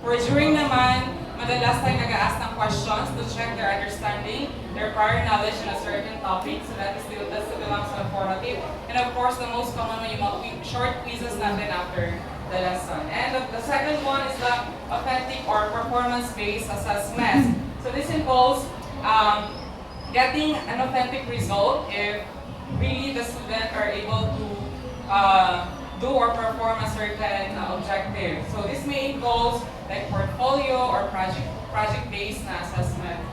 For during naman, madalas tayo nag-ask ng questions to check their understanding, their prior knowledge in a certain topic. So that belongs to the formative. And of course, the most common one, yung mga short quizzes natin after the lesson. And the second one is the authentic or performance-based assessment. So this involves getting an authentic result if really the student are able to do or perform a certain objective. So this may involve like portfolio or project-based na assessment.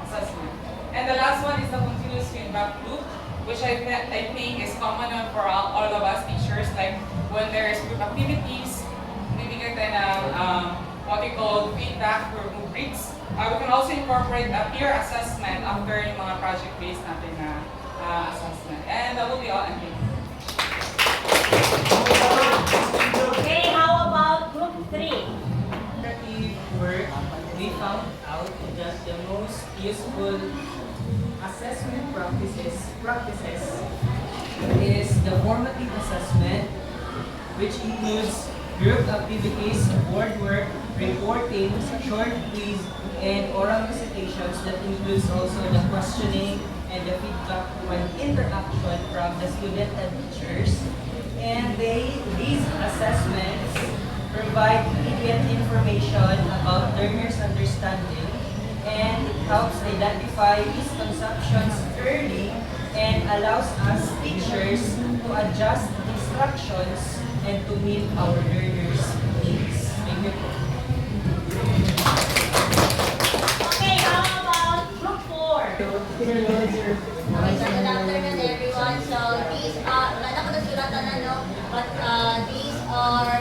And the last one is the continuous feedback loop, which I think is common for all of us teachers. Like when there is group activities, bibigyan tayo ng what we call feedback or rubrics. We can also incorporate a peer assessment after yung mga project-based natin na assessment. And that will be all. Okay, how about group 3? Creative work, we found out that the most useful assessment practices is the formative assessment, which includes group activities, board work, reporting, short quiz, and oral recitations. That includes also the questioning and the feedback and interaction from the student and teachers. And these assessments provide immediate information about learners' understanding, and it helps identify misconceptions early and allows us teachers to adjust instructions and to meet our learners' needs. Thank you. Okay, how about group 4? Okay, so good afternoon everyone. So these are, wala na ko na suratan na, no? But these are